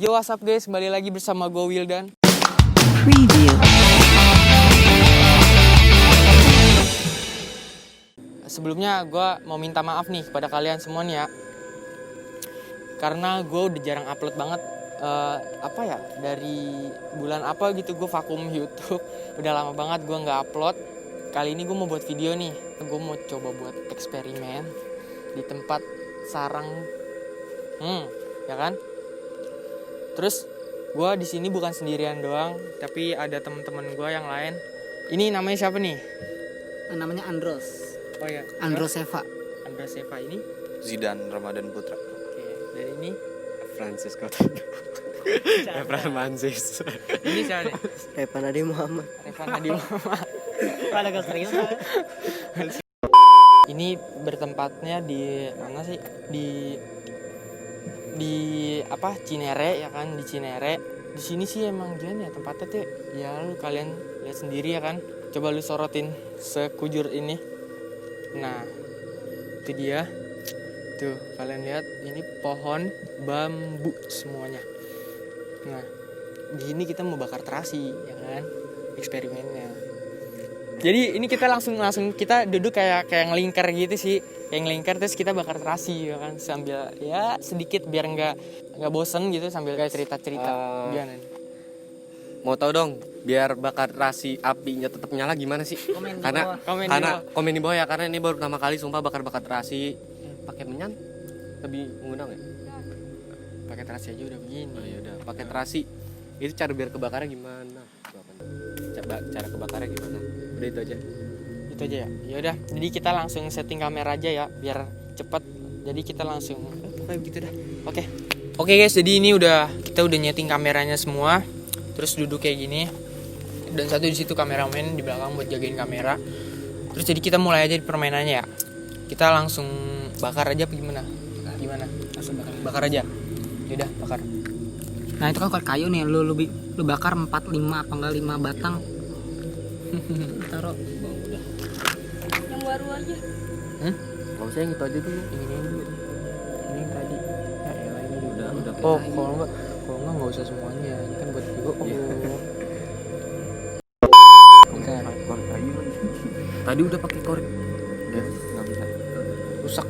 Yo, what's up guys, kembali lagi bersama gue Wildan. Preview. Sebelumnya gue mau minta maaf nih kepada kalian semua nih ya, karena gue udah jarang upload banget. Dari bulan apa gitu gue vakum YouTube. Udah lama banget gue nggak upload. Kali ini gue mau buat video nih. Gue mau coba buat eksperimen di tempat sarang, ya kan? Terus gue di sini bukan sendirian doang, tapi ada teman-teman gue yang lain. Ini namanya siapa nih? Namanya Andros. Oh ya, Andros Seva. Andros Seva. Ini Zidan Ramadan Putra. oke. Dan ini Francisco Efran Manzis. ini siapa nih? Revan Adi Muhammad. Revan Hadi Muhammad. Pada gak serius. Ini bertempatnya di mana sih? Di apa? Cinere ya kan, di Cinere. Di sini sih emang gimana ya tempatnya tuh? Ya lu kalian lihat sendiri ya kan. Coba lu sorotin sekujur ini. Nah, itu dia. Tuh, kalian lihat ini pohon bambu semuanya. Nah, di sini kita mau bakar terasi ya kan? Eksperimennya. Jadi ini kita langsung kita duduk kayak ngelingkar gitu sih, kayak ngelingkar terus kita bakar terasi ya kan, sambil ya sedikit biar nggak bosen gitu sambil kayak cerita gimana nih? Mau tahu dong, biar bakar terasi apinya tetap nyala gimana sih? Komen di Karena bawah. komen di bawah ya, karena ini baru pertama kali sumpah bakar terasi pakai menyan lebih mengundang ya. Pakai terasi aja udah begini. Oh ya udah, pakai terasi. Itu cara biar kebakarnya gimana? Cara kebakarnya gimana? Udah itu aja. Itu aja ya. Ya udah, jadi kita langsung setting kamera aja ya biar cepet. Jadi kita langsung pokoknya gitu dah. Oke guys, jadi ini kita udah nyeting kameranya semua. Terus duduk kayak gini. Dan satu di situ kameramen di belakang buat jagain kamera. Terus jadi kita mulai aja di permainannya ya. Kita langsung bakar aja apa gimana? Gimana? Langsung Bakar aja. Yaudah, bakar. Nah itu kan kalau kayu nih, lu bakar 4, 5 apa enggak 5 batang. Taruh. Yang baru aja. Gak usah yang itu aja dulu. Ini dulu. Ini yang tadi. Ya elah ini dulu. Udah. Oh, kalau enggak usah semuanya. Ini kan buat video. Bentar. Korek kayu kan. Tadi udah pakai korek. Ya, nggak bisa. Rusak.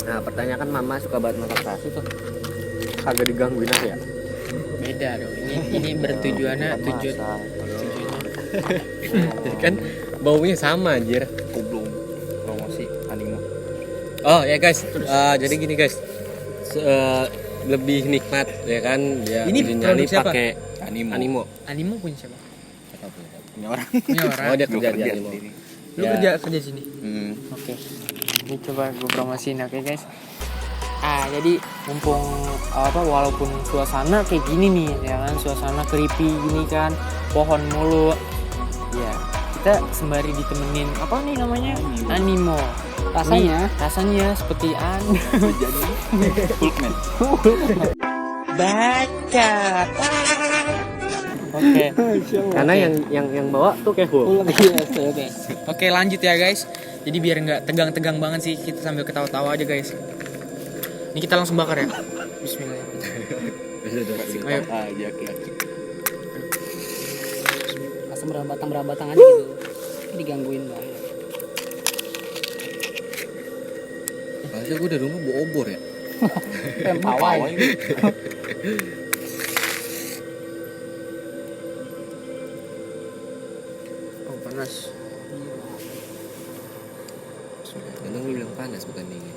Nah, pertanyaan kan mama suka banget makan terasi tuh. Kagak digangguin aja ya? Beda dong. Ini bertujuannya tujuannya. Jadi kan baunya sama anjir. Belum promosi animo. Oh ya guys, jadi gini guys, lebih nikmat ya kan ya. Ini produk siapa? Pakai Animo. Animo punya siapa? Punya orang. Punya orang. Oh dia Gua kerja di kerja Animo. sendiri. Lu Ya. kerja sini. Oke. Ini coba gue promosiin, oke guys. Jadi mumpung walaupun suasana kayak gini nih ya kan, suasana creepy gini kan, pohon mulu. Ya, kita sembari ditemenin apa nih namanya? Animo. Rasanya seperti Hulkman. baca. Oke. Karena yang bawa tuh kayak Hulk. Oke, lanjut ya guys. Jadi biar nggak tegang-tegang banget sih, kita sambil ketawa-tawa aja guys. Ini kita langsung bakar ya. Bismillahirrahmanirrahim. Ayo. Aja laki-laki. Langsung berbatang aja gitu. Ini digangguin banget. Harusnya gue dari rumah bawa obor ya. Pawai. Oh, panas. Kadang lu bilang panas bukan dingin.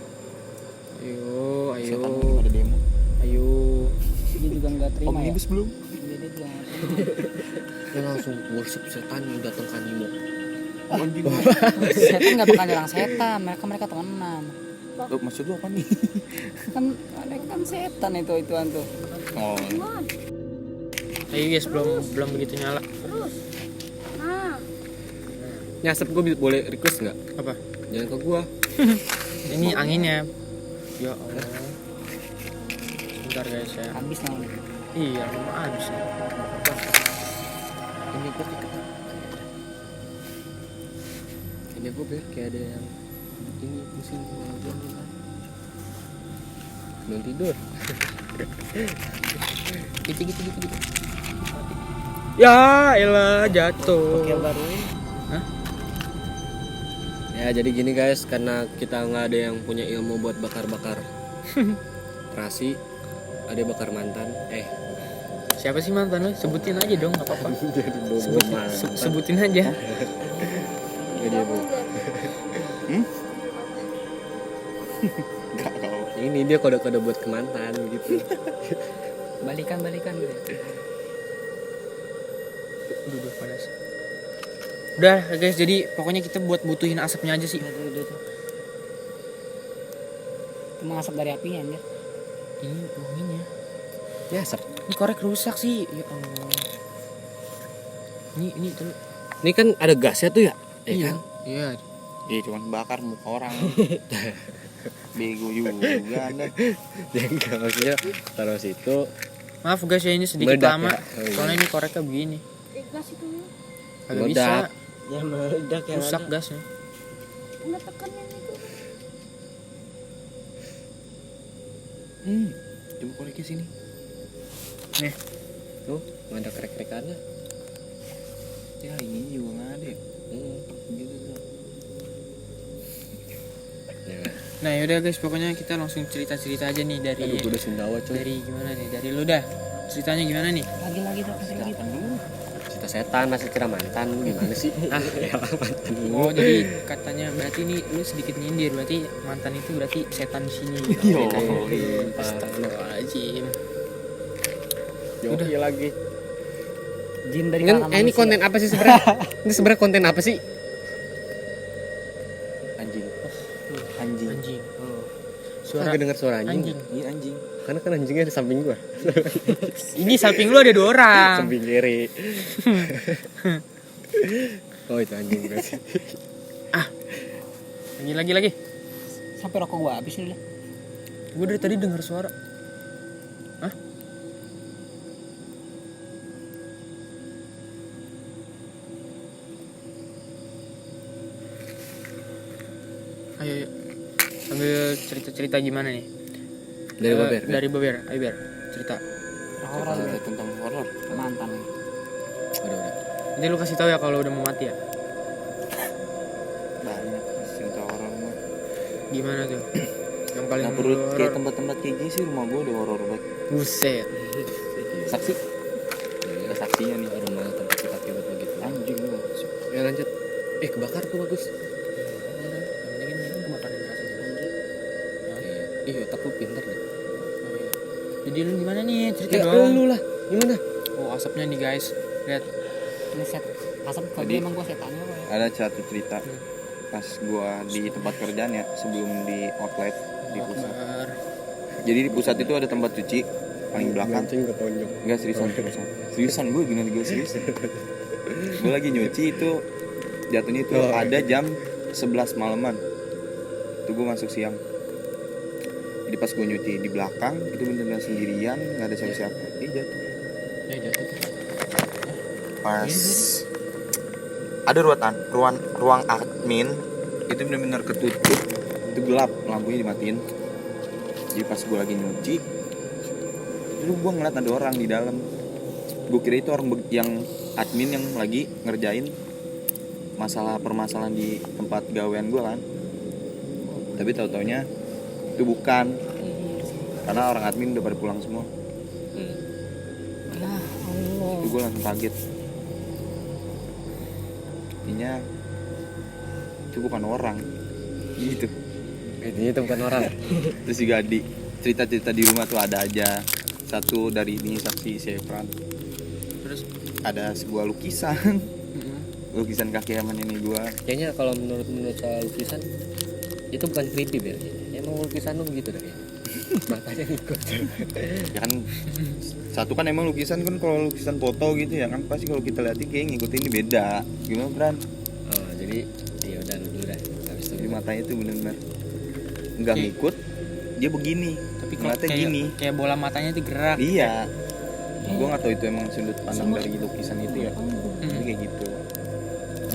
Ayo. Ada demo. Ayo. Dia juga enggak terima ya. Omnibus belum? Dia juga nggak terima. Dia langsung worship setan yang datang ke Animo. Setan enggak bakal nyerang setan, mereka temenan. Loh, maksud lu apa nih? Kan ada kan setan ituan tuh. Oh. Ayo guys, belum begitu nyala. Terus. Nah, Nyasep gue boleh request nggak? Apa? Jangan ke gua. Ini anginnya. Ya Allah. Bentar guys ya. Habis namanya. Iya, lama habis. Ini gue ini gue biar kayak ada yang ini musim belum tidur. Gitu. Ya elah jatuh. Oke baru. Ya jadi gini guys, karena kita nggak ada yang punya ilmu buat bakar-bakar terasi, ada bakar mantan. Siapa sih mantan lu? Sebutin aja dong, nggak apa-apa. Sebutin aja. Gak dia bu. Enggak kau. Ini dia kode-kode buat ke mantan gitu. Balikan gitu. Udah panas. Udah guys, jadi pokoknya kita butuhin asapnya aja sih. Udah. Emang asap dari apinya ya? Ini wanginya. Ya asap. Ini korek rusak sih. Ya Allah. Ini tuh. Ini kan ada gasnya tuh ya? Iya. Kan? Iya. Iya cuman bakar muka orang. Bego juga Anda. Ya enggak, maksudnya taruh situ. Maaf guys ya, ini sedikit Meledak lama. ya? Oh, iya. Soalnya ini koreknya begini. Gas itu ya. Agak Meledak. bisa. Ya meledak ya. Rusak gasnya. Udah tekanin itu. Coba koreknya sini. Tuh, nggak ada krek-krekannya. Ya ini juga nggak ada. Gitu tuh. Ya. Nah yaudah guys, pokoknya kita langsung cerita-cerita aja nih dari Aduh, gue udah sendawa coy. dari gimana nih? Dari lu dah. Ceritanya gimana nih? Lagi dong kasih lagi. Cerita setan, masih kira mantan, gimana sih? Ya mantan lu. Oh jadi katanya berarti nih lu sedikit nyindir, berarti mantan itu berarti setan di sini. Yo. Astagfirullahaladzim. Udah lagi. Jin dari Kan, kalangan ini manusia. konten apa sih sebenarnya? Ini sebenarnya konten apa sih? Anjing. Anjing. Suara Agak dengar suara anjing. anjing. Iya anjing. Karena kan anjingnya di samping gua. Ini samping lu ada 2 orang. Samping kiri. Oh itu anjing berarti. Lagi. Sampai rokok gua habis nih lah. Gue dari tadi dengar suara. Hah? Ayo. Sambil cerita-cerita gimana nih? Dari Baber. Dari Baber. Ayo Ber, cerita. Horor Cerita tentang horor. mantan. Udah. Nanti lu kasih tahu ya kalau udah mau mati ya. Banyak cerita horor mah. Gimana tuh? Yang paling Nggak perlu kayak horor. tempat-tempat kayak gini sih, rumah gue udah horor banget. Buset. Saksi? Ada saksinya nih. Rumah tempat kita tidur begitu. Anjing lu. Ya lanjut. Kebakar tuh bagus. Yang penting ini kebakaran keras aja. Iya, tapi lu pinter deh. Oh, iya. Jadi lu gimana nih? Cerita Ya dong. lu lah. Gimana? Oh, asapnya nih guys. Lihat. Ini set asap kalau Jadi- emang gua setannya apa ya? Ada satu cerita pas gua di tempat kerjaan ya, sebelum di outlet di pusat. Akbar. Jadi di pusat itu ada tempat cuci paling belakang. Gancing ketonjok. Enggak seriusan gue gimana gue serius. Gue lagi nyuci itu jatuhnya itu ada jam 11 malaman. Itu gue masuk siang. Jadi pas gue nyuci di belakang itu bener-bener sendirian, nggak ada siapa-siapa. Jatuh. Ya jatuh. Pas ada ruang admin itu benar-benar ketutup, itu gelap, lampunya dimatiin. Jadi pas gue lagi nyuci itu gue ngeliat ada orang di dalam. Gue kira itu orang yang admin yang lagi ngerjain permasalahan di tempat gawean gue kan, tapi tahu-taunya itu bukan, karena orang admin udah pada pulang semua. Ya Allah. Itu gue langsung kaget. Intinya itu bukan orang gitu. Intinya itu bukan orang. Terus juga di cerita-cerita di rumah tuh ada aja. Satu dari ini saksi Sevran, Terus ada sebuah lukisan lukisan kakek sama nenek gua. Kayaknya kalau menurut soal lukisan itu bukan creepy berarti. Emang lukisan lu begitu deh. Makanya ngikut. Ya kan satu kan emang lukisan kan, kalau lukisan foto gitu ya kan pasti kalau kita liatin kayak ngikutin ini beda. Gimana Bran? Oh, jadi ya udah dulu dah. Habis itu Jadi matanya tuh bener-bener nggak Oke. ngikut, dia begini. tapi kok Ngeliatnya kayak, gini. kayak bola matanya tuh gerak. Iya. Gua nggak tahu itu emang sudut pandang dari lukisan itu ya. Hmm. Jadi kayak gitu.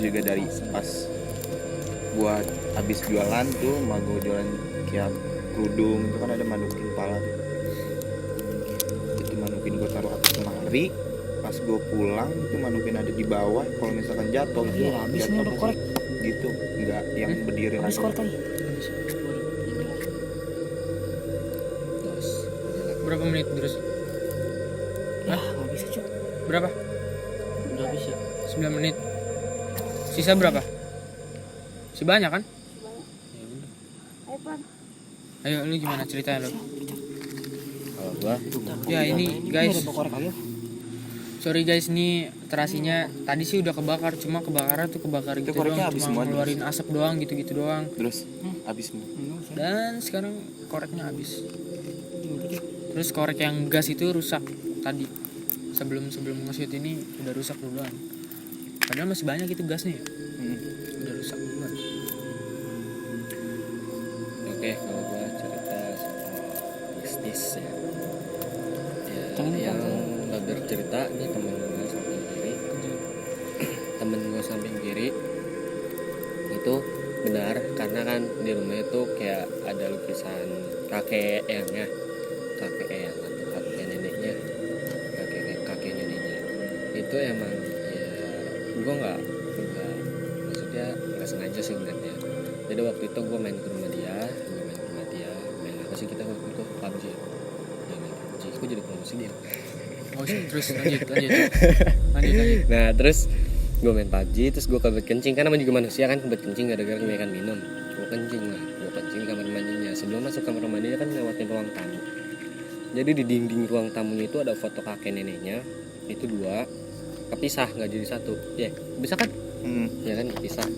Juga dari pas gua habis jualan tuh, mau gua jualan kayak kerudung itu kan ada mandukin kepala tuh. nyari, pas gue pulang itu manupin ada di bawah, kalau misalkan jatuh Iya, habis nih udah korek. gitu, nggak yang berdiri Habis lagi. korek kali. Terus Berapa menit terus? Lah, nggak bisa cuy. Berapa? Udah habis ya. 9 menit. Sisa berapa? Masih banyak kan? Ayo pelan. Ayo lu gimana ceritanya lu? kalau gua Ya ini guys, Ini ada korek lagi. sorry guys, ini terasinya tadi sih udah kebakar, cuma kebakaran tuh kebakar Itu gitu koreknya doang, habis cuma semua, ngeluarin asap doang gitu-gitu doang. Terus habis semua. Dan sekarang koreknya habis. Terus korek yang gas itu rusak tadi. Sebelum nge-shoot ini udah rusak duluan. Padahal masih banyak itu gasnya. Udah rusak duluan. oke, kalau gua cerita soal bisnis ya. Jangan Yang lupa. bercerita ini temen gue samping kiri. Temen gue samping kiri itu benar, karena kan di rumah itu kayak ada lukisan kakek eyangnya, kakek eyang atau kakek neneknya, kakek neneknya. Itu emang ya gue nggak maksudnya nggak sengaja sih ngeliatnya. Jadi waktu itu gue main ke rumah dia, main apa sih kita waktu itu PUBG ya? Ya main PUBG, gue jadi promosi dia. Oh, terus lanjut. Nah terus gue main PUBG, terus gue kebelet kencing, karena juga manusia kan kebelet kencing gara-gara kebanyakan minum. Gue kencing di kamar mandinya. Sebelum masuk kamar mandinya kan lewatin ruang tamu. Jadi di dinding ruang tamunya itu ada foto kakek neneknya, itu 2 kepisah, nggak jadi satu. Ya bisa kan? Ya kan kepisah.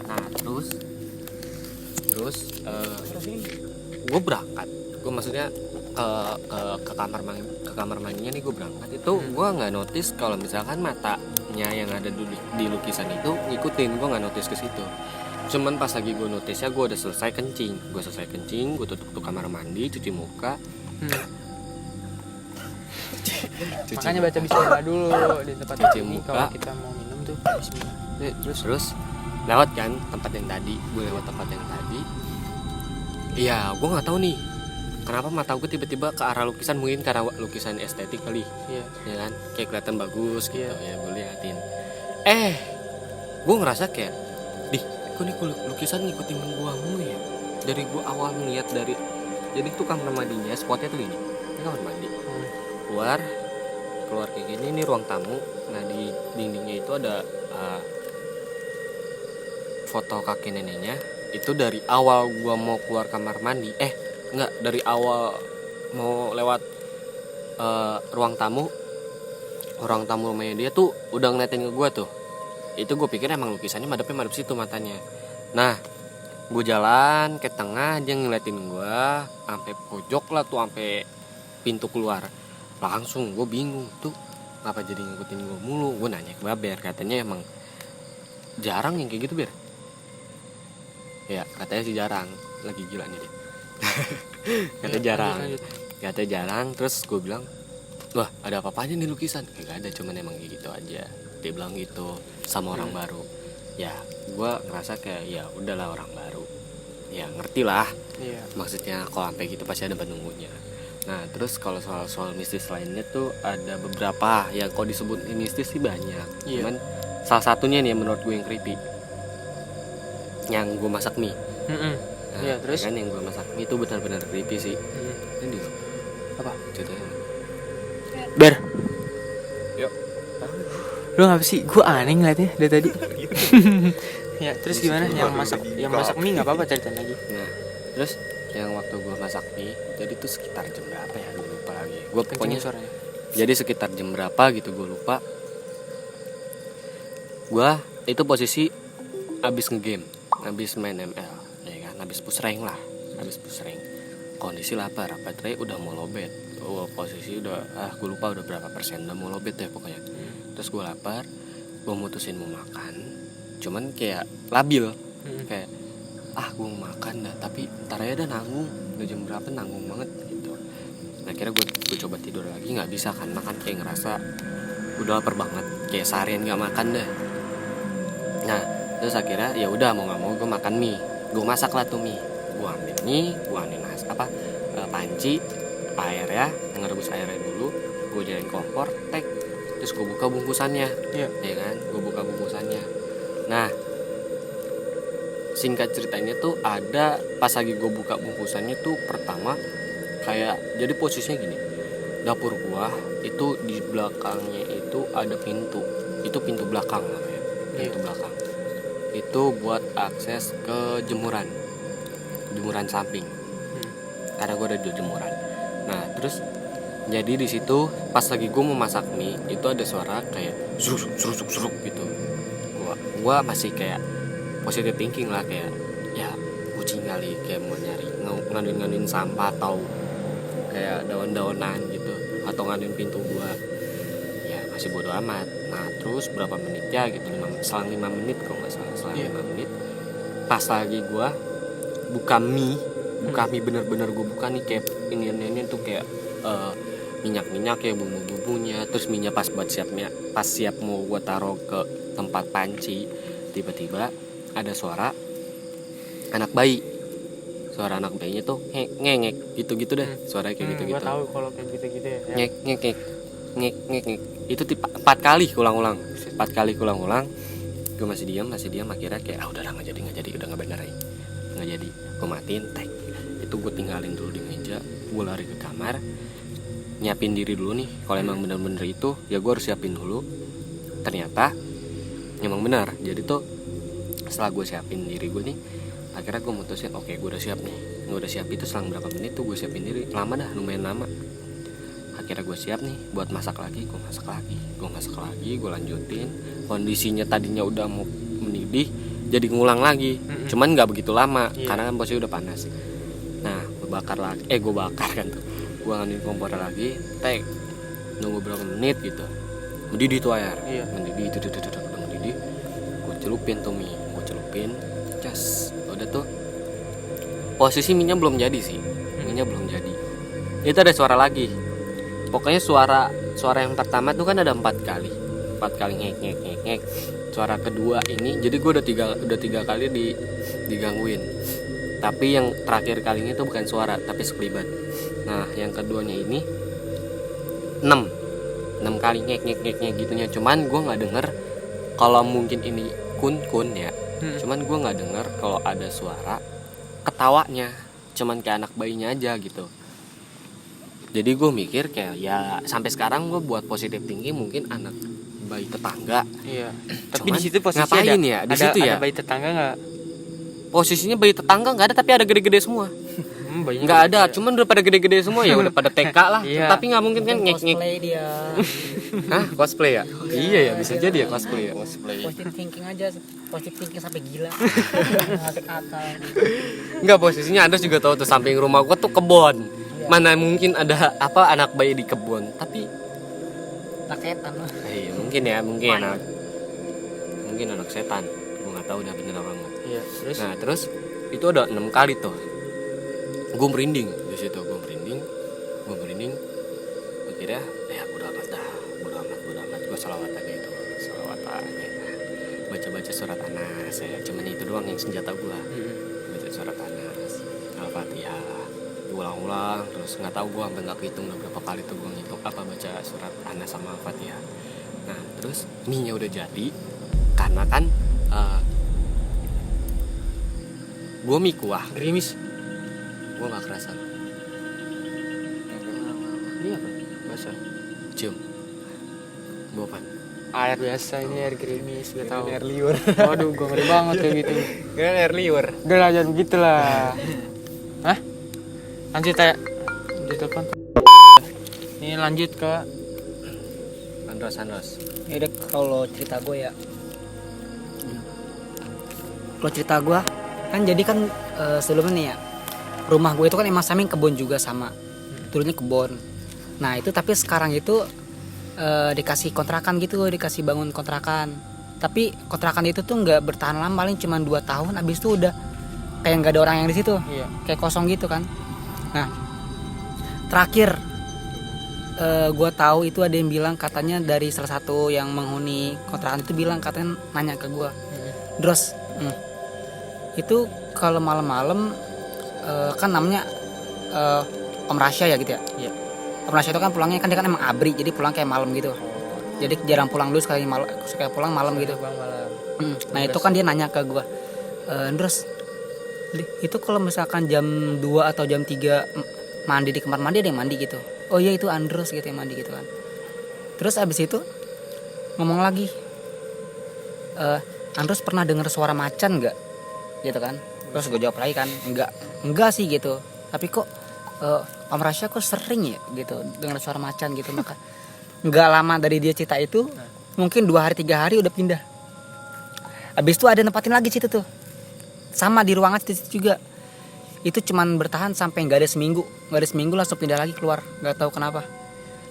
Nah terus gue berangkat, gue maksudnya ke kamar mandinya nih, gue berangkat itu gue nggak notice kalau misalkan matanya yang ada di lukisan itu ngikutin, gue nggak notice ke situ. Cuman pas lagi gue notice ya, gue udah selesai kencing, gue tutup kamar mandi, cuci muka. Makanya baca bismillah dulu di tempat Cuci ini muka. kalau kita mau minum tuh bismillah. Terus lewat kan tempat yang tadi, gue lewat tempat yang tadi. Iya, gue nggak tahu nih kenapa mata gue tiba-tiba ke arah lukisan, mungkin karena lukisan estetik kali. Iya. Ya kan, kayak kelihatan bagus gitu. Iya. Ya gue liatin. Gue ngerasa kayak, kok nih lukisan ngikutin gue mulu ya. Dari gue awal ngeliat dari, jadi tuh kamar mandinya, spotnya tuh ini kamar mandi. Keluar kayak gini, ini ruang tamu. Nah di dindingnya itu ada foto kakek neneknya. Itu dari awal gua mau keluar kamar mandi, dari awal mau lewat ruang tamu rumahnya dia tuh udah ngeliatin ke gua tuh. Itu gue pikir emang lukisannya madep situ matanya. Nah gue jalan ke tengah, dia ngeliatin gua sampai pojok lah tuh, sampai pintu keluar. Langsung gue bingung tuh, ngapa jadi ngikutin gue mulu. Gue nanya ke Baber, katanya emang jarang yang kayak gitu, Ber. Ya katanya sih jarang, lagi gila nih dia. Katanya jarang. Terus gue bilang, wah ada apa-apanya nih lukisan? Gak ada, cuman emang gitu aja. Dia bilang gitu sama orang baru. Ya gue ngerasa kayak ya udahlah, orang baru, ya ngerti lah. Iya. Maksudnya kalau sampai gitu pasti ada penunggunya. Nah terus kalau soal mistis lainnya tuh ada beberapa yang kalau disebut mistis sih banyak. Iya. Cuman salah satunya nih yang menurut gue yang creepy, yang gue masak mie. Nah, Iya, terus? kan yang gue masak mie itu benar-benar creepy sih. Ini dulu Apa? ceritanya. Ber. Yuk. Lu ngapa sih? Gue aneh ngeliatnya dari tadi. Ya, terus gimana? Yang masak mie nggak apa-apa, ceritain lagi. Nah terus yang waktu gue masak mie, jadi tuh sekitar jam berapa ya, gue lupa lagi. Gue pokoknya suaranya. jadi sekitar jam berapa gitu gue lupa. Gue itu posisi abis ngegame, abis main ML, ya kan, abis push rank lah, kondisi lapar, baterai udah mau lobet. Posisi udah gue lupa udah berapa persen, udah mau lobet ya pokoknya. Terus gue lapar, gue mutusin mau makan, cuman kayak labil, kayak gue mau makan dah, tapi ntar aja dah, nanggung, udah jam berapa, nanggung banget gitu. Nah akhirnya gue coba tidur lagi, nggak bisa kan, makan kayak ngerasa udah lapar banget, kayak seharian nggak makan dah. Nah terus akhirnya ya udah mau nggak mau gue makan mie, gue masak lah tuh mie, gue ambil mie, gue ambil panci air ya, ngerebus airnya dulu, gue gue nyalain kompor, tek, terus gue buka bungkusannya, Iya. ya kan, gue buka bungkusannya. Nah, singkat ceritanya tuh ada pas lagi gue buka bungkusannya tuh pertama kayak jadi posisinya gini, dapur gua itu di belakangnya itu ada pintu, itu pintu belakang namanya, pintu belakang itu buat akses ke jemuran samping, karena gua ada di jemuran. Nah terus jadi di situ pas lagi gua mau masak mie itu ada suara kayak seruk gitu. Gua masih kayak positive thinking lah, kayak ya kucing kali, kayak mau nyari ngaduin sampah atau kayak daun-daunan gitu, atau ngaduin pintu gua, ya masih bodo amat. Nah terus berapa menit ya gitu, selang 5 menit kalau nggak salah, selang 5 menit pas lagi gua buka mie bener-bener gua buka nih, kayak ini tuh kayak minyak kayak bumbu-bumbunya, terus minyak pas siap mau gua taruh ke tempat panci, tiba-tiba ada suara anak bayi. Suara anak bayinya tuh ngek gitu-gitu deh, suara kayak gitu-gitu. Gua tahu kalau kayak gitu-gitu ya. Ngek. Itu 4 kali ulang-ulang. 4 kali ulang-ulang. Gue masih diam, akhirnya kayak udah nggak jadi, udah nggak bener aja. Nggak jadi. Gue matiin tek. Itu gue tinggalin dulu di meja, gue lari ke kamar. Nyiapin diri dulu nih, kalau emang bener-bener itu ya gue harus siapin dulu. Ternyata emang benar. Jadi tuh setelah gue siapin diri gue nih, akhirnya gue mutusin oke, gue udah siap nih. Gue udah siap itu selang berapa menit tuh gue siapin diri, lama dah, lumayan lama. Akhirnya gue siap nih buat masak lagi, gue masak lagi, gue lanjutin. Kondisinya tadinya udah mau mendidih, jadi ngulang lagi. Cuman nggak begitu lama, karena kan posisi udah panas. Nah gue bakar kan tuh, gue nganuin kompor lagi, tek, nunggu berapa menit gitu, mendidih tuh air, mendidih, udah mendidih. Gue celupin tuh mie, cas, udah tuh posisi minyak belum jadi sih, itu ada suara lagi. Pokoknya suara yang pertama tuh kan ada 4 kali ngek. Suara kedua ini, jadi gue udah tiga kali digangguin. Tapi yang terakhir kalinya itu bukan suara tapi sekelibat. Nah yang keduanya ini 6 kali ngek gitunya. Cuman gue nggak denger kalau mungkin ini kun ya. Cuman gue nggak denger kalau ada suara ketawanya, cuman kayak anak bayinya aja gitu. Jadi gue mikir kayak ya sampai sekarang gue buat positive thinking mungkin anak bayi tetangga. Iya. Tapi Cuman di situ posisi ngapain ya? Di situ ya? Ada bayi tetangga nggak? Posisinya bayi tetangga nggak ada, tapi ada gede-gede semua. Bayinya Nggak gede ada, ya. cuman udah pada gede-gede semua ya, udah pada TK lah. Iya. Tapi nggak mungkin kan ngek. Cosplay dia. Hah, cosplay ya? Iya ya, bisa jadi ya cosplay ya. Positive thinking aja, positive thinking sampai gila. Masuk akal. Enggak, posisinya Andos juga tahu tuh, samping rumah gua tuh kebon. Mana mungkin ada anak bayi di kebun, tapi Raketan lah. iya mungkin anak setan. Gua nggak tahu udah bener apa enggak. Iya. Terus Nah, terus itu ada 6 kali tuh. Gue merinding di situ, gue merinding. Akhirnya ya bodo amat. Gue salawatan itu, baca surat Anas ya. Cuman itu doang yang senjata gue. Baca surat Anas, Al-Fatihah. Ulang-ulang, terus nggak tahu gue sampai nggak kehitung berapa kali tuh gue ngitung baca surat Anas sama Al-Fatihah. Nah, terus mie-nya udah jadi, karena kan gue mie kuah, gerimis. gue nggak kerasa. Ini apa? Basah. Cium. Bopan. Air biasa, ini air gerimis, gak tahu. Air liur. Waduh, gue ngeri banget kayak gitu. Kan air liur. Udah lah, jangan begitu lah. Hah? Lanjut ya. Lanjut telepon. Ini lanjut ke Andros. Ya udah, kalau cerita gue ya. Kalau cerita gue kan jadi kan sebelumnya nih ya, rumah gue itu kan emang samping kebun juga sama, dulunya kebun. Nah itu tapi sekarang itu dikasih kontrakan gitu, dikasih bangun kontrakan. Tapi kontrakan itu tuh nggak bertahan lama, paling cuma 2 tahun. Abis itu udah kayak nggak ada orang yang di situ, kayak kosong gitu kan. Nah terakhir gue tahu itu ada yang bilang katanya dari salah satu yang menghuni kontrakan itu bilang, katanya nanya ke gue, Dros, itu kalau malam-malam kan namanya Om Rasya ya gitu ya. Iya. Om Rasya itu kan pulangnya kan dia kan emang abri, jadi pulang kayak malam gitu. Jadi jarang pulang dulu, sekali pulang malam gitu. Nah itu kan dia nanya ke gue, terus itu kalau misalkan jam 2 atau jam 3 mandi di kamar mandi ada yang mandi gitu. Oh iya itu Andros gitu yang mandi gitu kan. Terus abis itu ngomong lagi, Andros pernah dengar suara macan nggak? Gitu kan. Terus gue jawab lagi kan, enggak sih gitu. Tapi kok Om Rasya kok sering ya gitu dengar suara macan gitu. Maka nggak lama dari dia cerita itu, mungkin 2 hari 3 hari udah pindah. Habis itu ada nempatin lagi situ tuh, sama di ruangan situ juga. Itu cuman bertahan sampai nggak ada seminggu langsung pindah lagi keluar, nggak tahu kenapa.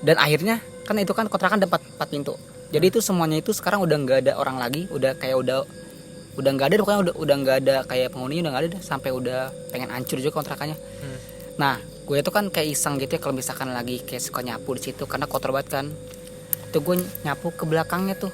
Dan akhirnya kan itu kan kontrakan ada 4 pintu. Jadi itu semuanya itu sekarang udah nggak ada orang lagi, udah kayak udah nggak ada, pokoknya udah nggak ada kayak penghuninya, udah nggak ada sampai udah pengen hancur juga kontrakannya. Nah gue itu kan kayak iseng gitu ya, kalau misalkan lagi kayak suka nyapu di situ karena kotor banget kan. Itu gue nyapu ke belakangnya tuh,